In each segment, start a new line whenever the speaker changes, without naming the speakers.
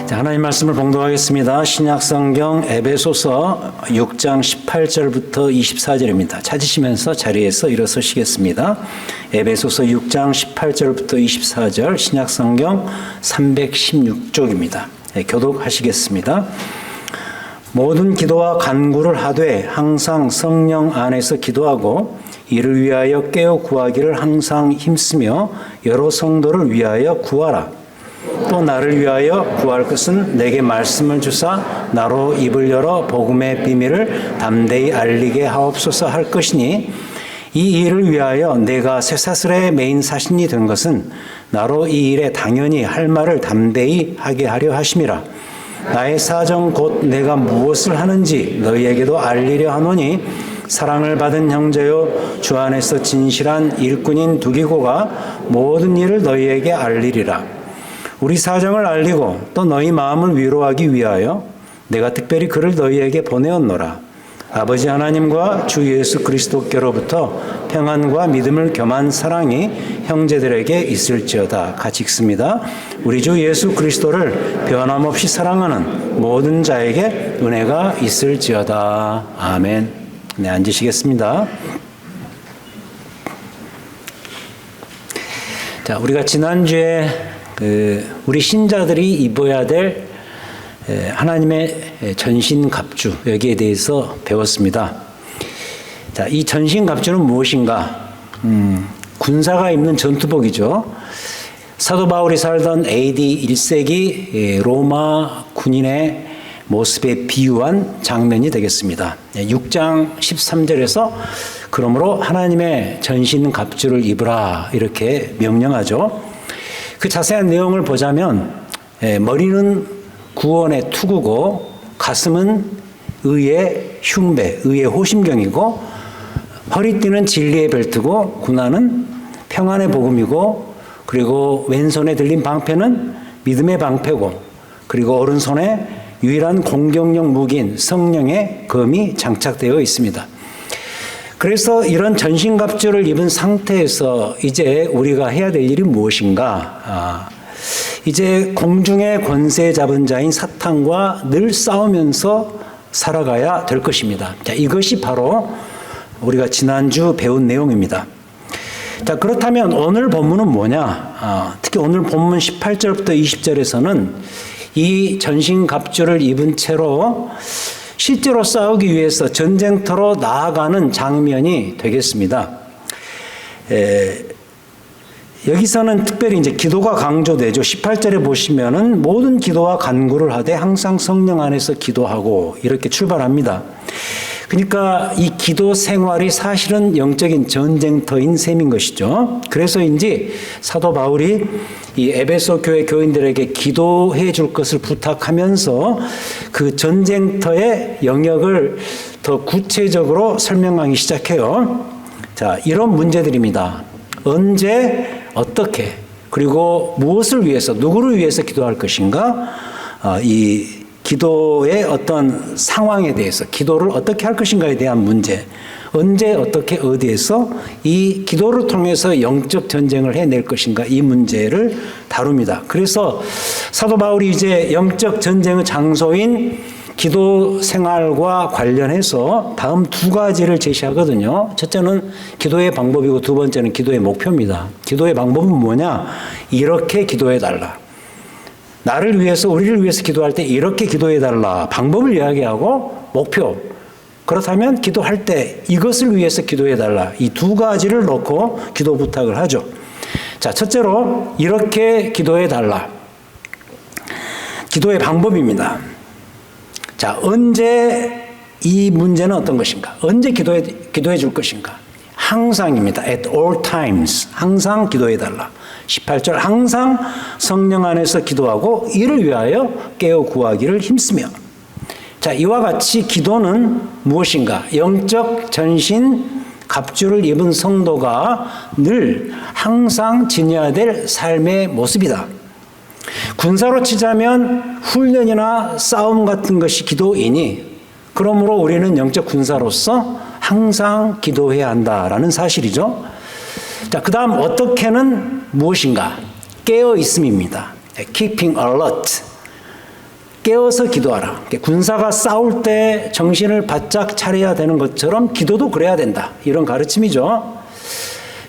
자, 하나님 말씀을 봉독하겠습니다. 신약성경 에베소서 6장 18절부터 24절입니다. 찾으시면서 자리에서 일어서시겠습니다. 에베소서 6장 18절부터 24절 신약성경 316쪽입니다. 교독하시겠습니다. 모든 기도와 간구를 하되 항상 성령 안에서 기도하고 이를 위하여 깨어 구하기를 항상 힘쓰며 여러 성도를 위하여 구하라. 또 나를 위하여 구할 것은 내게 말씀을 주사 나로 입을 열어 복음의 비밀을 담대히 알리게 하옵소서 할 것이니 이 일을 위하여 내가 쇠사슬의 메인 사신이 된 것은 나로 이 일에 당연히 할 말을 담대히 하게 하려 하심이라. 나의 사정 곧 내가 무엇을 하는지 너희에게도 알리려 하노니 사랑을 받은 형제요 주 안에서 진실한 일꾼인 두기고가 모든 일을 너희에게 알리리라. 우리 사정을 알리고 또 너희 마음을 위로하기 위하여 내가 특별히 그를 너희에게 보내었노라. 아버지 하나님과 주 예수 그리스도께로부터 평안과 믿음을 겸한 사랑이 형제들에게 있을지어다. 같이 읽습니다. 우리 주 예수 그리스도를 변함없이 사랑하는 모든 자에게 은혜가 있을지어다. 아멘. 네, 앉으시겠습니다. 자, 우리가 지난주에 우리 신자들이 입어야 될 하나님의 전신갑주 여기에 대해서 배웠습니다. 자, 이 전신갑주는 무엇인가? 군사가 입는 전투복이죠. 사도 바울이 살던 AD 1세기 로마 군인의 모습에 비유한 장면이 되겠습니다. 6장 13절에서 그러므로 하나님의 전신갑주를 입으라 이렇게 명령하죠. 그 자세한 내용을 보자면 머리는 구원의 투구고 가슴은 의의 흉배, 의의 호심경이고 허리띠는 진리의 벨트고 군화는 평안의 복음이고 그리고 왼손에 들린 방패는 믿음의 방패고 그리고 오른손에 유일한 공격용 무기인 성령의 검이 장착되어 있습니다. 그래서 이런 전신갑주를 입은 상태에서 이제 우리가 해야 될 일이 무엇인가? 이제 공중의 권세 잡은 자인 사탄과 늘 싸우면서 살아가야 될 것입니다. 자, 이것이 바로 우리가 지난주 배운 내용입니다. 자, 그렇다면 오늘 본문은 뭐냐? 특히 오늘 본문 18절부터 20절에서는 이 전신갑주를 입은 채로 실제로 싸우기 위해서 전쟁터로 나아가는 장면이 되겠습니다. 여기서는 특별히 이제 기도가 강조되죠. 18절에 보시면은 모든 기도와 간구를 하되 항상 성령 안에서 기도하고 이렇게 출발합니다. 그러니까 이 기도 생활이 사실은 영적인 전쟁터인 셈인 것이죠. 그래서인지 사도 바울이 이 에베소 교회 교인들에게 기도해 줄 것을 부탁하면서 그 전쟁터의 영역을 더 구체적으로 설명하기 시작해요. 자, 이런 문제들입니다. 언제, 어떻게, 그리고 무엇을 위해서, 누구를 위해서 기도할 것인가? 이 기도의 어떤 상황에 대해서, 기도를 어떻게 할 것인가에 대한 문제, 언제, 어떻게, 어디에서 이 기도를 통해서 영적 전쟁을 해낼 것인가, 이 문제를 다룹니다. 그래서 사도 바울이 이제 영적 전쟁의 장소인 기도 생활과 관련해서 다음 두 가지를 제시하거든요. 첫째는 기도의 방법이고 두 번째는 기도의 목표입니다. 기도의 방법은 뭐냐? 이렇게 기도해달라. 나를 위해서, 우리를 위해서 기도할 때 이렇게 기도해달라. 방법을 이야기하고 목표. 그렇다면 기도할 때 이것을 위해서 기도해달라. 이 두 가지를 놓고 기도 부탁을 하죠. 자, 첫째로 이렇게 기도해달라. 기도의 방법입니다. 자, 언제 이 문제는 어떤 것인가? 언제 기도해 줄 것인가? 항상입니다. At all times. 항상 기도해달라. 18절 항상 성령 안에서 기도하고 이를 위하여 깨어 구하기를 힘쓰며. 자, 이와 같이 기도는 무엇인가? 영적 전신 갑주를 입은 성도가 늘 항상 지녀야 될 삶의 모습이다. 군사로 치자면 훈련이나 싸움 같은 것이 기도이니 그러므로 우리는 영적 군사로서 항상 기도해야 한다라는 사실이죠. 자, 그 다음 어떻게는 무엇인가? 깨어 있음입니다. Keeping alert. 깨어서 기도하라. 군사가 싸울 때 정신을 바짝 차려야 되는 것처럼 기도도 그래야 된다. 이런 가르침이죠.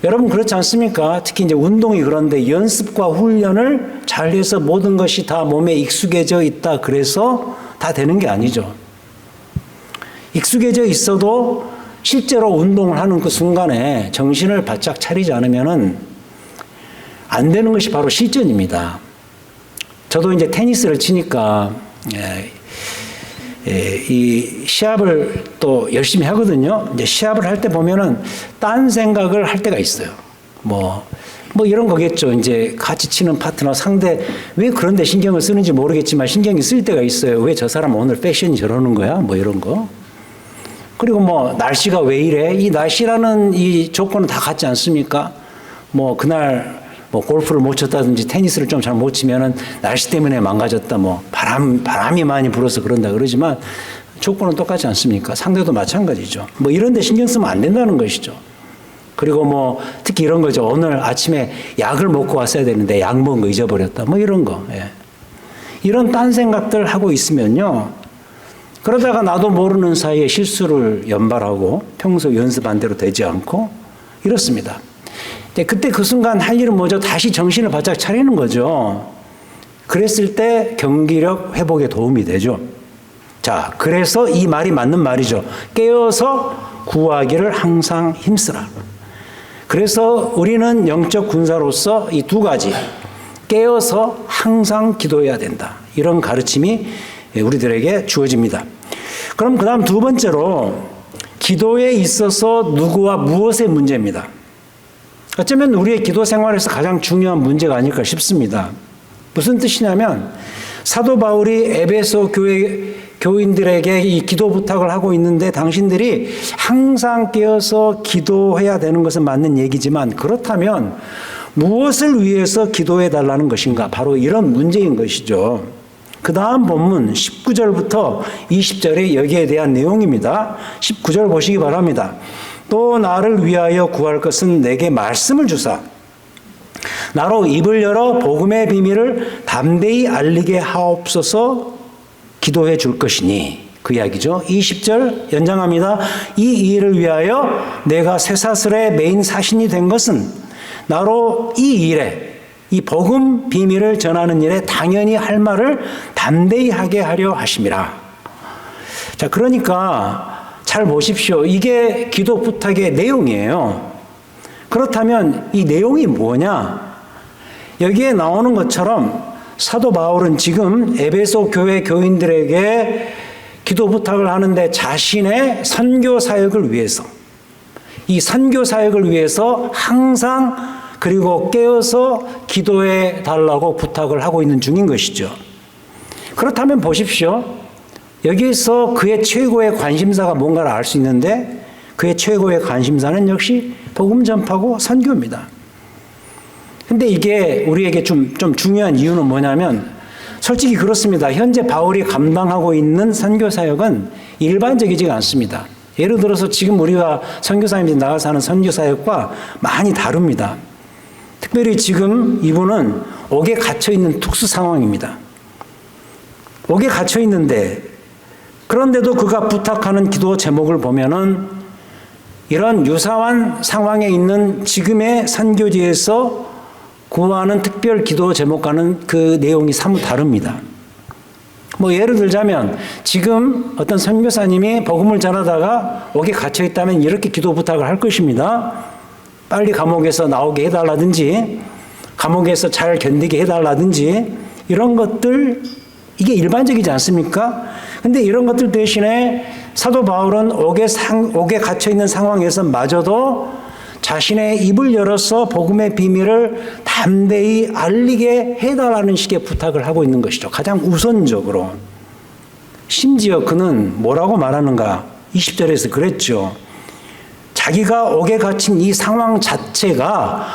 여러분 그렇지 않습니까? 특히 이제 운동이 그런데 연습과 훈련을 잘해서 모든 것이 다 몸에 익숙해져 있다. 그래서 다 되는 게 아니죠. 익숙해져 있어도 실제로 운동을 하는 그 순간에 정신을 바짝 차리지 않으면은 안 되는 것이 바로 실전입니다. 저도 이제 테니스를 치니까 이 시합을 또 열심히 하거든요. 이제 시합을 할 때 보면은 딴 생각을 할 때가 있어요. 뭐 이런 거겠죠. 이제 같이 치는 파트너 상대 왜 그런 데 신경을 쓰는지 모르겠지만 신경이 쓸 때가 있어요. 왜 저 사람 오늘 패션이 저러는 거야? 뭐 이런 거. 그리고 뭐 날씨가 왜 이래? 이 날씨라는 이 조건은 다 같지 않습니까? 뭐 그날 뭐 골프를 못 쳤다든지 테니스를 좀 잘 못 치면은 날씨 때문에 망가졌다. 뭐 바람이 많이 불어서 그런다 그러지만 조건은 똑같지 않습니까? 상대도 마찬가지죠. 뭐 이런 데 신경 쓰면 안 된다는 것이죠. 그리고 뭐 특히 이런 거죠. 오늘 아침에 약을 먹고 왔어야 되는데 약 먹은 거 잊어버렸다. 뭐 이런 거. 예. 이런 딴 생각들 하고 있으면요. 그러다가 나도 모르는 사이에 실수를 연발하고 평소 연습한 대로 되지 않고 이렇습니다. 그때 그 순간 할 일은 뭐죠? 다시 정신을 바짝 차리는 거죠. 그랬을 때 경기력 회복에 도움이 되죠. 자, 그래서 이 말이 맞는 말이죠. 깨어서 구하기를 항상 힘쓰라. 그래서 우리는 영적 군사로서 이 두 가지, 깨어서 항상 기도해야 된다. 이런 가르침이 우리들에게 주어집니다. 그럼 그 다음 두 번째로 기도에 있어서 누구와 무엇의 문제입니다. 어쩌면 우리의 기도 생활에서 가장 중요한 문제가 아닐까 싶습니다. 무슨 뜻이냐면 사도 바울이 에베소 교회 교인들에게 이 기도 부탁을 하고 있는데 당신들이 항상 깨어서 기도해야 되는 것은 맞는 얘기지만 그렇다면 무엇을 위해서 기도해 달라는 것인가? 바로 이런 문제인 것이죠. 그 다음 본문 19절부터 20절이 여기에 대한 내용입니다. 19절 보시기 바랍니다. 또 나를 위하여 구할 것은 내게 말씀을 주사 나로 입을 열어 복음의 비밀을 담대히 알리게 하옵소서 기도해 줄 것이니 그 이야기죠. 20절 연장합니다. 이 일을 위하여 내가 쇠사슬에 매인 사신이 된 것은 나로 이 일에 이 복음 비밀을 전하는 일에 당연히 할 말을 담대히 하게 하려 하심이라. 자, 그러니까 잘 보십시오. 이게 기도 부탁의 내용이에요. 그렇다면 이 내용이 뭐냐? 여기에 나오는 것처럼 사도 바울은 지금 에베소 교회 교인들에게 기도 부탁을 하는데 자신의 선교 사역을 위해서 이 선교 사역을 위해서 항상 그리고 깨어서 기도해 달라고 부탁을 하고 있는 중인 것이죠. 그렇다면 보십시오. 여기에서 그의 최고의 관심사가 뭔가를 알 수 있는데 그의 최고의 관심사는 역시 복음 전파고 선교입니다. 근데 이게 우리에게 좀 중요한 이유는 뭐냐면 솔직히 그렇습니다. 현재 바울이 감당하고 있는 선교 사역은 일반적이지가 않습니다. 예를 들어서 지금 우리가 선교사님들이 나가서 하는 선교 사역과 많이 다릅니다. 특별히 지금 이분은 옥에 갇혀 있는 특수 상황입니다. 옥에 갇혀 있는데 그런데도 그가 부탁하는 기도 제목을 보면은 이런 유사한 상황에 있는 지금의 선교지에서 구하는 특별 기도 제목과는 그 내용이 사뭇 다릅니다. 뭐 예를 들자면 지금 어떤 선교사님이 복음을 전하다가 옥에 갇혀 있다면 이렇게 기도 부탁을 할 것입니다. 빨리 감옥에서 나오게 해달라든지 감옥에서 잘 견디게 해달라든지 이런 것들 이게 일반적이지 않습니까? 근데 이런 것들 대신에 사도 바울은 옥에 갇혀 있는 상황에서 마저도 자신의 입을 열어서 복음의 비밀을 담대히 알리게 해달라는 식의 부탁을 하고 있는 것이죠. 가장 우선적으로. 심지어 그는 뭐라고 말하는가? 20절에서 그랬죠. 자기가 옥에 갇힌 이 상황 자체가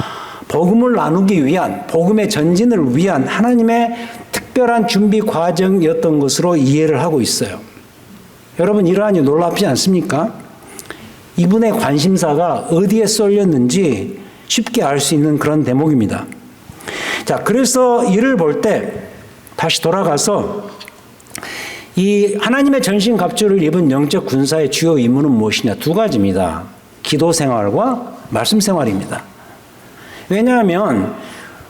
복음을 나누기 위한, 복음의 전진을 위한 하나님의 특별한 준비 과정이었던 것으로 이해를 하고 있어요. 여러분 이러하니 놀랍지 않습니까? 이분의 관심사가 어디에 쏠렸는지 쉽게 알 수 있는 그런 대목입니다. 자, 그래서 이를 볼 때 다시 돌아가서 이 하나님의 전신갑주를 입은 영적 군사의 주요 임무는 무엇이냐? 두 가지입니다. 기도 생활과 말씀 생활입니다. 왜냐하면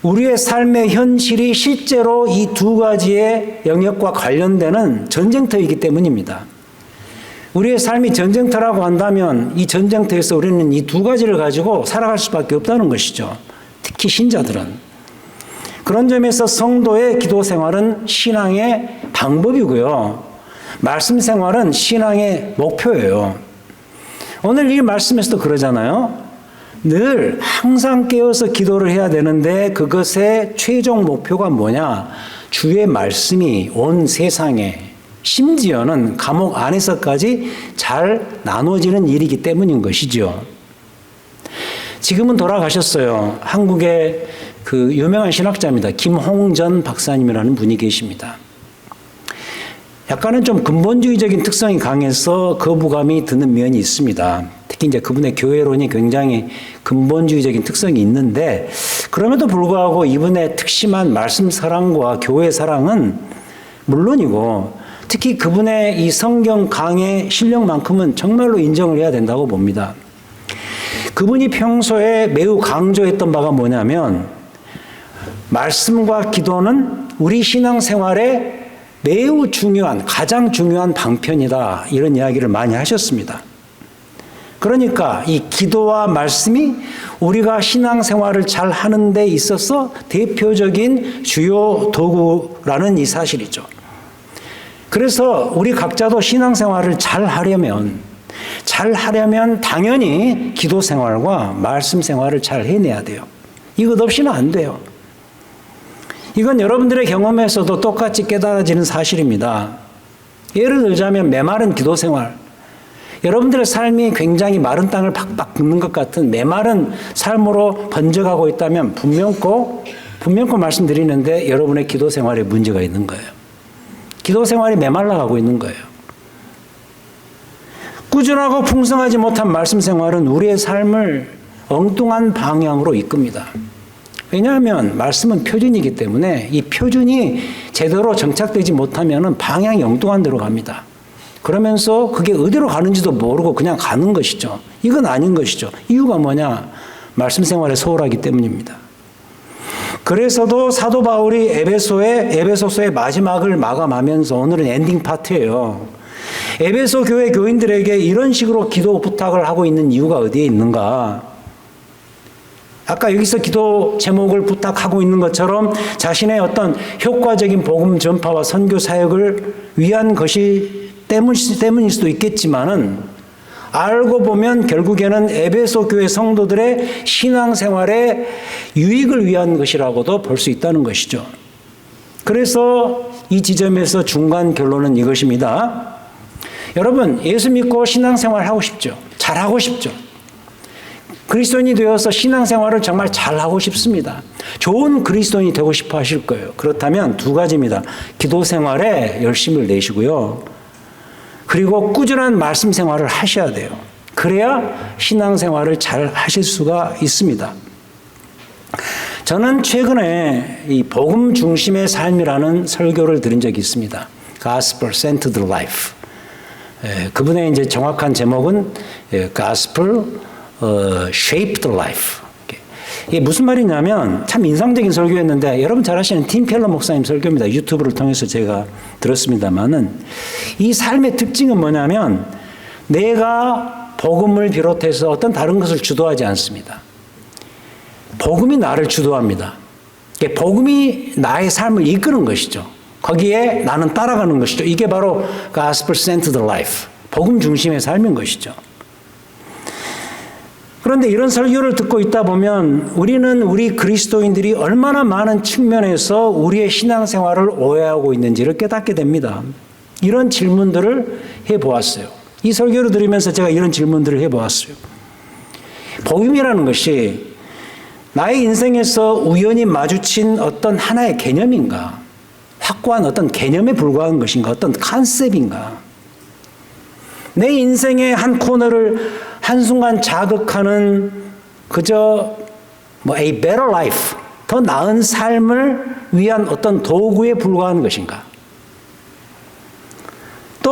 우리의 삶의 현실이 실제로 이 두 가지의 영역과 관련되는 전쟁터이기 때문입니다. 우리의 삶이 전쟁터라고 한다면 이 전쟁터에서 우리는 이 두 가지를 가지고 살아갈 수밖에 없다는 것이죠. 특히 신자들은. 그런 점에서 성도의 기도 생활은 신앙의 방법이고요. 말씀 생활은 신앙의 목표예요. 오늘 이 말씀에서도 그러잖아요. 늘 항상 깨어서 기도를 해야 되는데 그것의 최종 목표가 뭐냐? 주의 말씀이 온 세상에 심지어는 감옥 안에서까지 잘 나눠지는 일이기 때문인 것이죠. 지금은 돌아가셨어요. 한국의 그 유명한 신학자입니다. 김홍전 박사님이라는 분이 계십니다. 약간은 좀 근본주의적인 특성이 강해서 거부감이 드는 면이 있습니다. 특히 이제 그분의 교회론이 굉장히 근본주의적인 특성이 있는데 그럼에도 불구하고 이분의 특심한 말씀 사랑과 교회 사랑은 물론이고 특히 그분의 이 성경 강의 실력만큼은 정말로 인정을 해야 된다고 봅니다. 그분이 평소에 매우 강조했던 바가 뭐냐면 말씀과 기도는 우리 신앙생활에 매우 중요한, 가장 중요한 방편이다. 이런 이야기를 많이 하셨습니다. 그러니까 이 기도와 말씀이 우리가 신앙생활을 잘 하는 데 있어서 대표적인 주요 도구라는 이 사실이죠. 그래서 우리 각자도 신앙생활을 잘 하려면 당연히 기도 생활과 말씀 생활을 잘 해내야 돼요. 이것 없이는 안 돼요. 이건 여러분들의 경험에서도 똑같이 깨달아지는 사실입니다. 예를 들자면 메마른 기도 생활. 여러분들의 삶이 굉장히 마른 땅을 팍팍 긁는 것 같은 메마른 삶으로 번져가고 있다면 분명코 말씀드리는데 여러분의 기도 생활에 문제가 있는 거예요. 기도 생활이 메말라가고 있는 거예요. 꾸준하고 풍성하지 못한 말씀 생활은 우리의 삶을 엉뚱한 방향으로 이끕니다. 왜냐하면 말씀은 표준이기 때문에 이 표준이 제대로 정착되지 못하면 방향이 엉뚱한 데로 갑니다. 그러면서 그게 어디로 가는지도 모르고 그냥 가는 것이죠. 이건 아닌 것이죠. 이유가 뭐냐? 말씀 생활에 소홀하기 때문입니다. 그래서도 사도 바울이 에베소서의 마지막을 마감하면서 오늘은 엔딩 파트예요. 에베소 교회 교인들에게 이런 식으로 기도 부탁을 하고 있는 이유가 어디에 있는가? 아까 여기서 기도 제목을 부탁하고 있는 것처럼 자신의 어떤 효과적인 복음 전파와 선교 사역을 위한 것이 때문일 수도 있겠지만은 알고 보면 결국에는 에베소 교회 성도들의 신앙생활의 유익을 위한 것이라고도 볼 수 있다는 것이죠. 그래서 이 지점에서 중간 결론은 이것입니다. 여러분, 예수 믿고 신앙생활 하고 싶죠? 잘하고 싶죠? 그리스도인이 되어서 신앙생활을 정말 잘하고 싶습니다. 좋은 그리스도인이 되고 싶어 하실 거예요. 그렇다면 두 가지입니다. 기도 생활에 열심을 내시고요. 그리고 꾸준한 말씀 생활을 하셔야 돼요. 그래야 신앙생활을 잘 하실 수가 있습니다. 저는 최근에 이 복음 중심의 삶이라는 설교를 들은 적이 있습니다. Gospel Centered Life. 그분의 이제 정확한 제목은 Gospel Shaped Life. 이게 무슨 말이냐면 참 인상적인 설교였는데 여러분 잘 아시는 팀 켈러 목사님 설교입니다. 유튜브를 통해서 제가 들었습니다만은 이 삶의 특징은 뭐냐면 내가 복음을 비롯해서 어떤 다른 것을 주도하지 않습니다. 복음이 나를 주도합니다. 복음이 나의 삶을 이끄는 것이죠. 거기에 나는 따라가는 것이죠. 이게 바로 Gospel Centered Life, 복음 중심의 삶인 것이죠. 그런데 이런 설교를 듣고 있다 보면 우리 그리스도인들이 얼마나 많은 측면에서 우리의 신앙생활을 오해하고 있는지를 깨닫게 됩니다. 이런 질문들을 해보았어요. 이 설교를 들으면서 제가 이런 질문들을 해보았어요. 복음이라는 것이 나의 인생에서 우연히 마주친 어떤 하나의 개념인가? 확고한 어떤 개념에 불과한 것인가? 어떤 컨셉인가? 내 인생의 한 코너를 한순간 자극하는 그저 a better life, 더 나은 삶을 위한 어떤 도구에 불과한 것인가?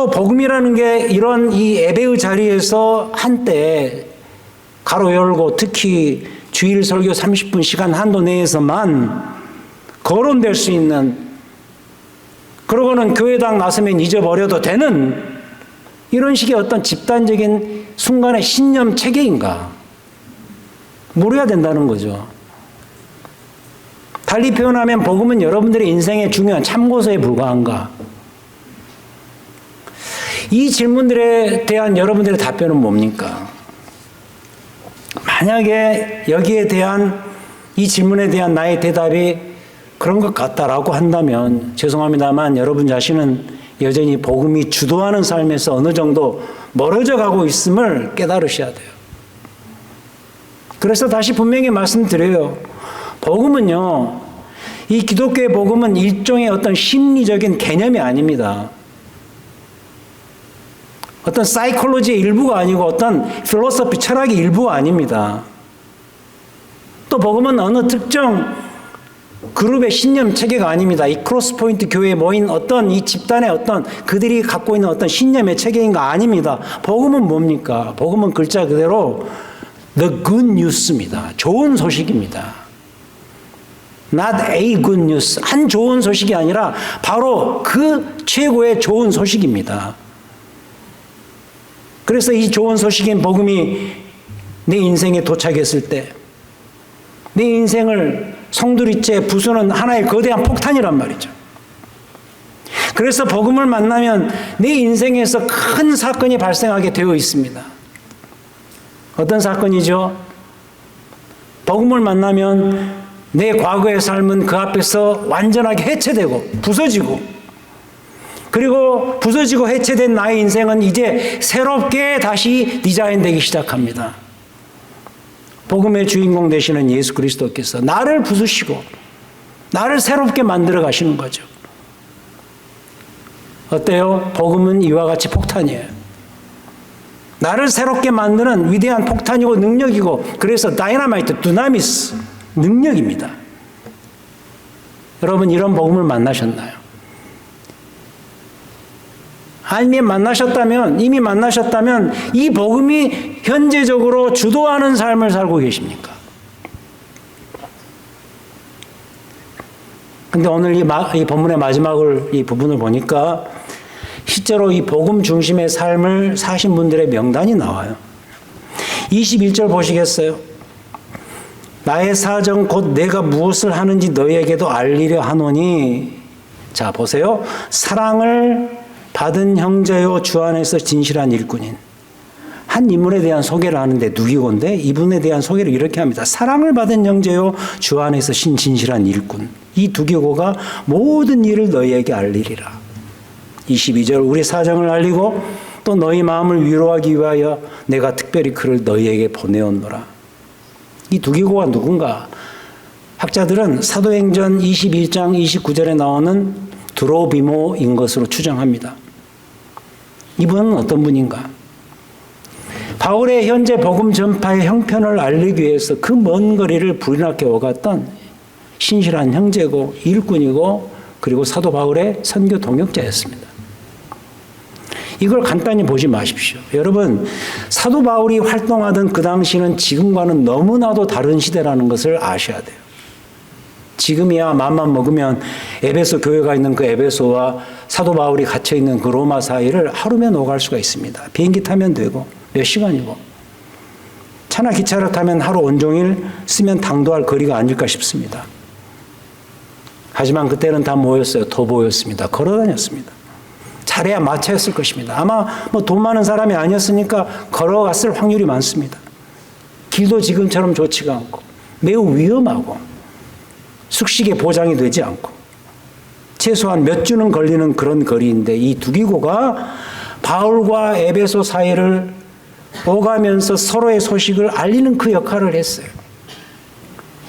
또 복음이라는 게 이런 이 예배의 자리에서 한때 가로 열고 특히 주일 설교 30분 시간 한도 내에서만 거론될 수 있는, 그러고는 교회당 나서면 잊어버려도 되는 이런 식의 어떤 집단적인 순간의 신념 체계인가? 모르야 된다는 거죠. 달리 표현하면 복음은 여러분들의 인생의 중요한 참고서에 불과한가? 이 질문들에 대한 여러분들의 답변은 뭡니까? 만약에 여기에 대한 이 질문에 대한 나의 대답이 그런 것 같다라고 한다면 죄송합니다만 여러분 자신은 여전히 복음이 주도하는 삶에서 어느 정도 멀어져 가고 있음을 깨달으셔야 돼요. 그래서 다시 분명히 말씀드려요. 복음은요, 이 기독교의 복음은 일종의 어떤 심리적인 개념이 아닙니다. 어떤 사이콜로지의 일부가 아니고 어떤 필로소피 철학의 일부가 아닙니다. 또 복음은 어느 특정 그룹의 신념 체계가 아닙니다. 이 크로스포인트 교회에 모인 어떤 이 집단의 어떤 그들이 갖고 있는 어떤 신념의 체계인가 아닙니다. 복음은 뭡니까? 복음은 글자 그대로 The good news입니다. 좋은 소식입니다. Not a good news. 한 좋은 소식이 아니라 바로 그 최고의 좋은 소식입니다. 그래서 이 좋은 소식인 복음이 내 인생에 도착했을 때 내 인생을 송두리째 부수는 하나의 거대한 폭탄이란 말이죠. 그래서 복음을 만나면 내 인생에서 큰 사건이 발생하게 되어 있습니다. 어떤 사건이죠? 복음을 만나면 내 과거의 삶은 그 앞에서 완전하게 해체되고 부서지고, 그리고 부서지고 해체된 나의 인생은 이제 새롭게 다시 디자인되기 시작합니다. 복음의 주인공 되시는 예수 그리스도께서 나를 부수시고 나를 새롭게 만들어 가시는 거죠. 어때요? 복음은 이와 같이 폭탄이에요. 나를 새롭게 만드는 위대한 폭탄이고 능력이고, 그래서 다이나마이트, 두나미스, 능력입니다. 여러분 이런 복음을 만나셨나요? 아니면 이미 만나셨다면 이 복음이 현재적으로 주도하는 삶을 살고 계십니까? 근데 오늘 이 본문의 마지막을, 이 부분을 보니까 실제로 이 복음 중심의 삶을 사신 분들의 명단이 나와요. 21절 보시겠어요? 나의 사정 곧 내가 무엇을 하는지 너희에게도 알리려 하노니, 자 보세요. 사랑을 받은 형제요 주 안에서 진실한 일꾼인, 한 인물에 대한 소개를 하는데 누구건데 이분에 대한 소개를 이렇게 합니다. 사랑을 받은 형제요 주 안에서 진실한 일꾼, 이 두개고가 모든 일을 너희에게 알리리라. 22절 우리 사정을 알리고 또 너희 마음을 위로하기 위하여 내가 특별히 그를 너희에게 보내었노라. 이 두개고가 누군가? 학자들은 사도행전 21장 29절에 나오는 드로비모인 것으로 추정합니다. 이분은 어떤 분인가? 바울의 현재 복음 전파의 형편을 알리기 위해서 그 먼 거리를 불이나게 오갔던 신실한 형제고 일꾼이고, 그리고 사도 바울의 선교 동역자였습니다. 이걸 간단히 보지 마십시오. 여러분, 사도 바울이 활동하던 그 당시는 지금과는 너무나도 다른 시대라는 것을 아셔야 돼요. 지금이야 맘만 먹으면 에베소 교회가 있는 그 에베소와 사도 바울이 갇혀있는 그 로마 사이를 하루면 오갈 수가 있습니다. 비행기 타면 되고 몇 시간이고, 차나 기차를 타면 하루 온종일 쓰면 당도할 거리가 아닐까 싶습니다. 하지만 그때는 다 모였어요. 도보였습니다. 걸어다녔습니다. 잘해야 마차였을 것입니다. 아마 돈 많은 사람이 아니었으니까 걸어갔을 확률이 많습니다. 길도 지금처럼 좋지가 않고 매우 위험하고 숙식에 보장이 되지 않고 최소한 몇 주는 걸리는 그런 거리인데, 이 두기고가 바울과 에베소 사이를 오가면서 서로의 소식을 알리는 그 역할을 했어요.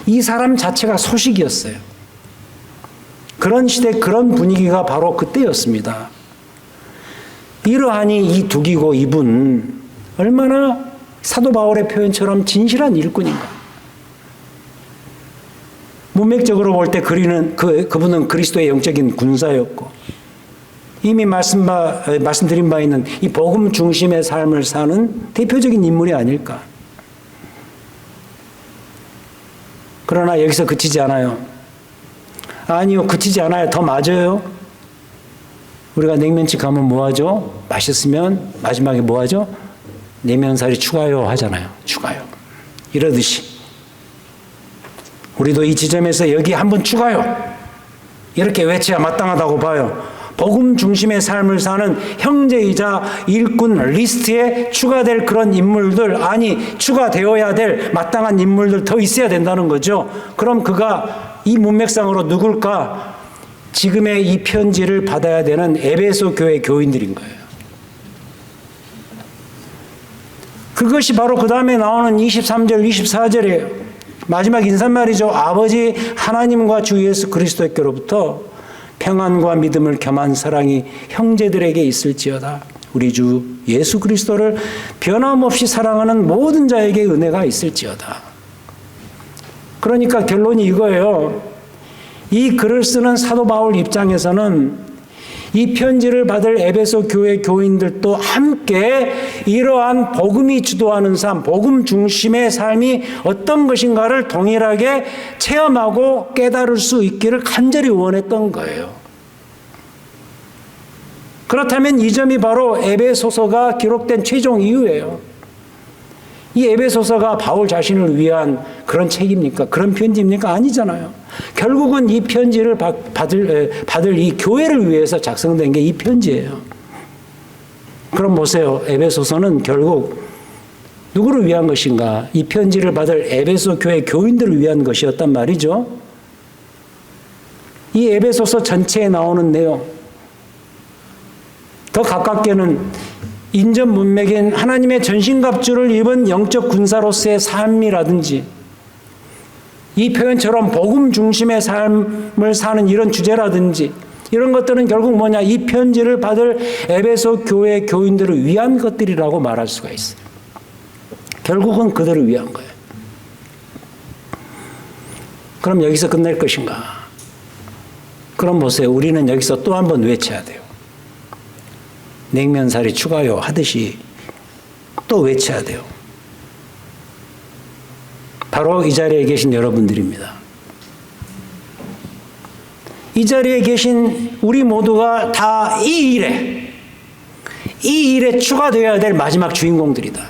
이 사람 자체가 소식이었어요. 그런 시대, 그런 분위기가 바로 그때였습니다. 이러하니 이 두기고 이분 얼마나 사도 바울의 표현처럼 진실한 일꾼인가. 문맥적으로 볼 때 그분은 그리스도의 영적인 군사였고, 이미 말씀드린 바 있는 이 복음 중심의 삶을 사는 대표적인 인물이 아닐까. 그러나 여기서 그치지 않아요. 아니요, 그치지 않아요. 더 맞아요. 우리가 냉면집 가면 뭐 하죠? 맛있으면 마지막에 뭐 하죠? 냉면살이 추가요 하잖아요. 추가요. 이러듯이 우리도 이 지점에서 여기 한번 추가요. 이렇게 외쳐야 마땅하다고 봐요. 복음 중심의 삶을 사는 형제이자 일꾼 리스트에 추가될 그런 인물들, 아니 추가되어야 될 마땅한 인물들 더 있어야 된다는 거죠. 그럼 그가 이 문맥상으로 누굴까? 지금의 이 편지를 받아야 되는 에베소 교회 교인들인 거예요. 그것이 바로 그 다음에 나오는 23절, 24절이에요. 마지막 인사말이죠. 아버지 하나님과 주 예수 그리스도께로부터 평안과 믿음을 겸한 사랑이 형제들에게 있을지어다. 우리 주 예수 그리스도를 변함없이 사랑하는 모든 자에게 은혜가 있을지어다. 그러니까 결론이 이거예요. 이 글을 쓰는 사도 바울 입장에서는 이 편지를 받을 에베소 교회 교인들도 함께 이러한 복음이 주도하는 삶, 복음 중심의 삶이 어떤 것인가를 동일하게 체험하고 깨달을 수 있기를 간절히 원했던 거예요. 그렇다면 이 점이 바로 에베소서가 기록된 최종 이유예요. 이 에베소서가 바울 자신을 위한 그런 책입니까? 그런 편지입니까? 아니잖아요. 결국은 이 편지를 받을 이 교회를 위해서 작성된 게 이 편지예요. 그럼 보세요. 에베소서는 결국 누구를 위한 것인가? 이 편지를 받을 에베소 교회 교인들을 위한 것이었단 말이죠. 이 에베소서 전체에 나오는 내용, 더 가깝게는 인전 문맥인 하나님의 전신갑주를 입은 영적 군사로서의 삶이라든지 이 표현처럼 복음 중심의 삶을 사는 이런 주제라든지 이런 것들은 결국 뭐냐? 이 편지를 받을 에베소 교회 교인들을 위한 것들이라고 말할 수가 있어요. 결국은 그들을 위한 거예요. 그럼 여기서 끝낼 것인가? 그럼 보세요. 우리는 여기서 또 한 번 외쳐야 돼요. 냉면살이 추가요 하듯이 또 외쳐야 돼요. 바로 이 자리에 계신 여러분들입니다. 이 자리에 계신 우리 모두가 다 이 일에 추가되어야 될 마지막 주인공들이다.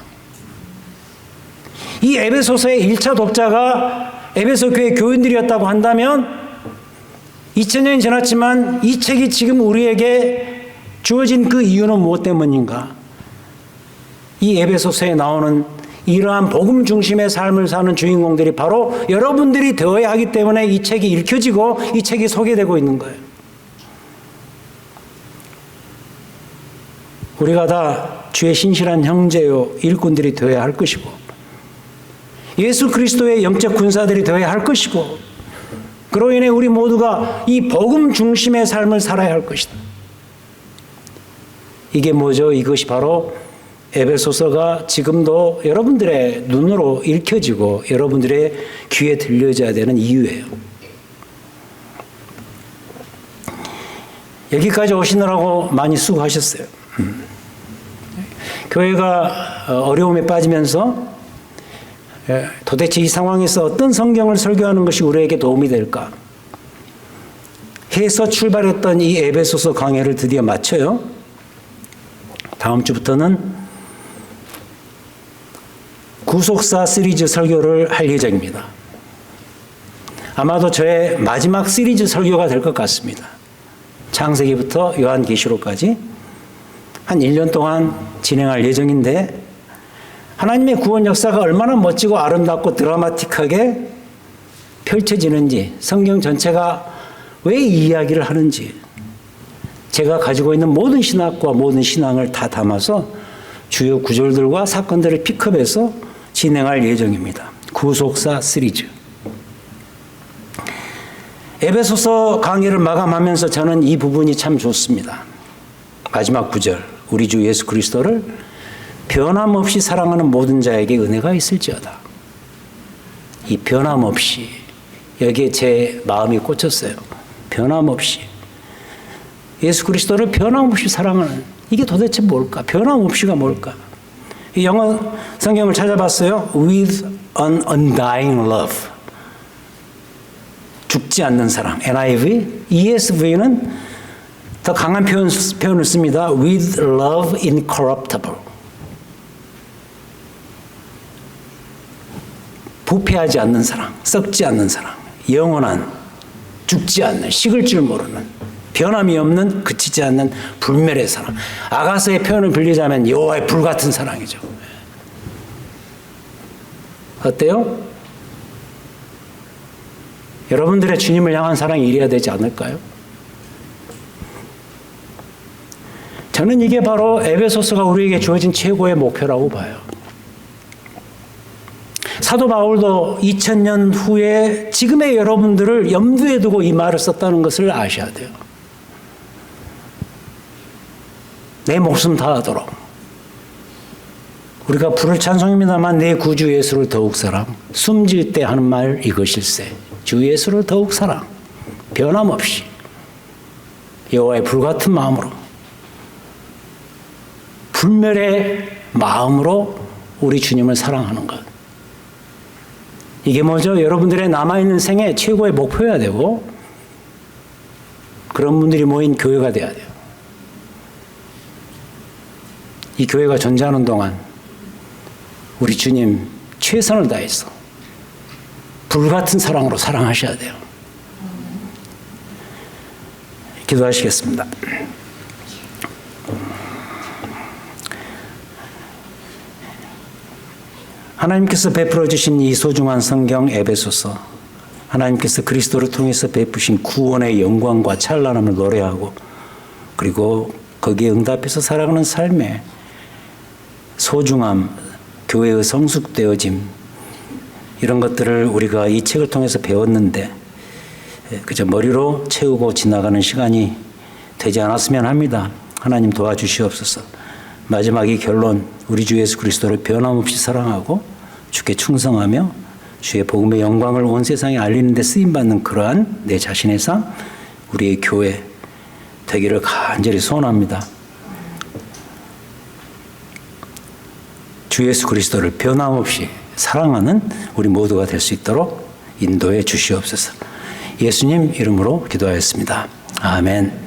이 에베소서의 1차 독자가 에베소 교회 교인들이었다고 한다면 2000년이 지났지만 이 책이 지금 우리에게 주어진 그 이유는 무엇 때문인가? 이 에베소서에 나오는 이러한 복음 중심의 삶을 사는 주인공들이 바로 여러분들이 되어야 하기 때문에 이 책이 읽혀지고 이 책이 소개되고 있는 거예요. 우리가 다 주의 신실한 형제요 일꾼들이 되어야 할 것이고 예수 그리스도의 영적 군사들이 되어야 할 것이고 그로 인해 우리 모두가 이 복음 중심의 삶을 살아야 할 것이다. 이게 뭐죠? 이것이 바로 에베소서가 지금도 여러분들의 눈으로 읽혀지고 여러분들의 귀에 들려져야 되는 이유예요. 여기까지 오시느라고 많이 수고하셨어요. 교회가 어려움에 빠지면서 도대체 이 상황에서 어떤 성경을 설교하는 것이 우리에게 도움이 될까 해서 출발했던 이 에베소서 강해를 드디어 마쳐요. 다음 주부터는 구속사 시리즈 설교를 할 예정입니다. 아마도 저의 마지막 시리즈 설교가 될 것 같습니다. 창세기부터 요한계시록까지 한 1년 동안 진행할 예정인데 하나님의 구원 역사가 얼마나 멋지고 아름답고 드라마틱하게 펼쳐지는지 성경 전체가 왜 이 이야기를 하는지 제가 가지고 있는 모든 신학과 모든 신앙을 다 담아서 주요 구절들과 사건들을 픽업해서 진행할 예정입니다. 구속사 시리즈. 에베소서 강의를 마감하면서 저는 이 부분이 참 좋습니다. 마지막 구절. 우리 주 예수 그리스도를 변함없이 사랑하는 모든 자에게 은혜가 있을지어다. 이 변함없이 여기에 제 마음이 꽂혔어요. 변함없이. 예수 그리스도를 변함없이 사랑하는, 이게 도대체 뭘까? 변함없이가 뭘까? 이 영어 성경을 찾아봤어요. With an undying love. 죽지 않는 사랑. NIV. ESV는 더 강한 표현을 씁니다. With love incorruptible. 부패하지 않는 사랑, 썩지 않는 사랑, 영원한, 죽지 않는, 식을 줄 모르는, 변함이 없는, 그치지 않는 불멸의 사랑. 아가서의 표현을 빌리자면 여호와의 불같은 사랑이죠. 어때요? 여러분들의 주님을 향한 사랑이 이래야 되지 않을까요? 저는 이게 바로 에베소서가 우리에게 주어진 최고의 목표라고 봐요. 사도 바울도 2000년 후에 지금의 여러분들을 염두에 두고 이 말을 썼다는 것을 아셔야 돼요. 내 목숨 다하도록. 우리가 부를 찬송입니다만 내 구주 예수를 더욱 사랑. 숨질 때 하는 말 이것일세. 주 예수를 더욱 사랑. 변함없이 여호와의 불같은 마음으로, 불멸의 마음으로 우리 주님을 사랑하는 것. 이게 뭐죠? 여러분들의 남아있는 생애 최고의 목표여야 되고, 그런 분들이 모인 교회가 돼야 돼요. 이 교회가 존재하는 동안 우리 주님 최선을 다해서 불같은 사랑으로 사랑하셔야 돼요. 기도하시겠습니다. 하나님께서 베풀어 주신 이 소중한 성경 에베소서, 하나님께서 그리스도를 통해서 베푸신 구원의 영광과 찬란함을 노래하고, 그리고 거기에 응답해서 살아가는 삶의 소중함, 교회의 성숙되어짐, 이런 것들을 우리가 이 책을 통해서 배웠는데 그저 머리로 채우고 지나가는 시간이 되지 않았으면 합니다. 하나님 도와주시옵소서. 마지막 이 결론, 우리 주 예수 그리스도를 변함없이 사랑하고 주께 충성하며 주의 복음의 영광을 온 세상에 알리는 데 쓰임받는 그러한 내 자신의 삶, 우리의 교회 되기를 간절히 소원합니다. 주 예수 그리스도를 변함없이 사랑하는 우리 모두가 될 수 있도록 인도해 주시옵소서. 예수님 이름으로 기도하였습니다. 아멘.